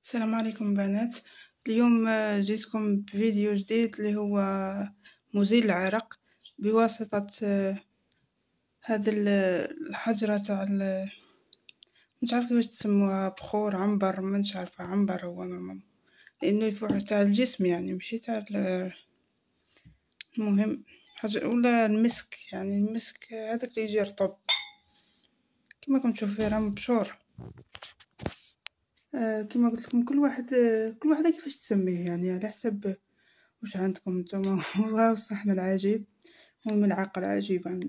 السلام عليكم بنات. اليوم جيتكم بفيديو جديد اللي هو مزيل العرق بواسطة هذا الحجرة تاع مش عارفه كيفاش تسموها، بخور، عنبر، مش عارفه. عنبر هو نورمال لانه يفوح تاع الجسم، يعني ماشي تاع المهم حاجة ولا المسك، يعني المسك هذاك اللي يجي رطب كما كنت تشوفوا راه مبشور. كما قلت لكم كل واحدة كيفاش تسميه، يعني على حسب واش عندكم نتوما. وهاو الصحن العجيب والملعقة العجيبة،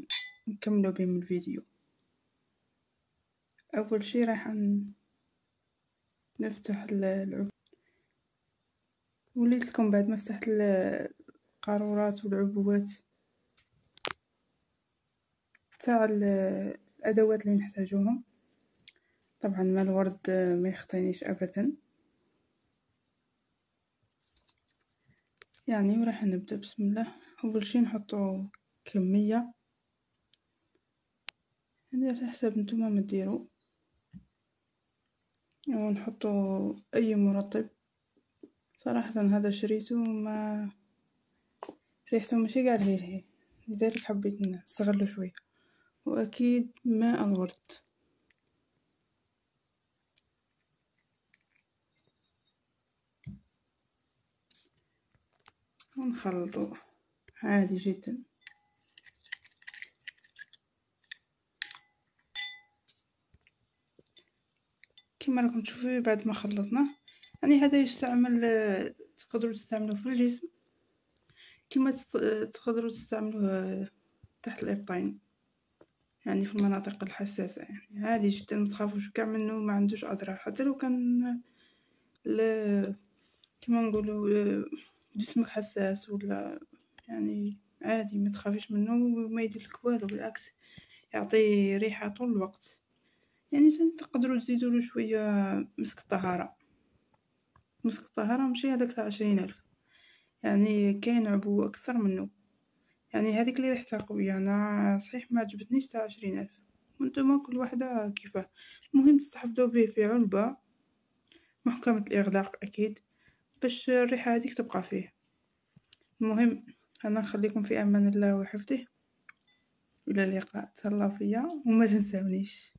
نكملو بهم الفيديو. اول شي راح نفتح العبوة. وليت لكم بعد ما فتحت القارورات والعبوات تاع الادوات اللي نحتاجوهم. طبعا ما الورد ما يخطينيش ابدا، يعني وراح نبدا بسم الله. اول شي نحطو كميه، يعني على حسب نتوما ما ديروا، ونحطو اي مرطب. صراحه هذا شريته ما ريحته ماشي قاع هي، لذلك حبيت نستغله شويه. واكيد ماء الورد، ونخلطه عادي جدا. كما راكم تشوفوا بعد ما خلطناه، يعني هذا يستعمل، تقدروا تستعملوه في الجسم كما تقدروا تستعملوه تحت الابطين، يعني في المناطق الحساسه. يعني عادي جدا، ما تخافوش كاع منه، ما عندوش اضرار. حتى لو كان كما نقولوا جسمك حساس ولا، يعني عادي ما تخافيش منه وما يديرلك والو، بالعكس يعطي ريحه طول الوقت. يعني تقدروا تزيدوا له شويه مسك الطهاره. مسك الطهاره ماشي هذاك تاع 20,000، يعني كاين عبوة اكثر منه. يعني هذيك اللي ريحتها قويه انا صحيح ما عجبتنيش تاع 20,000، وانتم كل واحده كيفاه. المهم تستحفظوا به في علبه محكمه الاغلاق اكيد، باش الريحه هذيك تبقى فيه. المهم انا نخليكم في امان الله وحفظه، الى اللقاء، تهلاو فيا وما تنساونيش.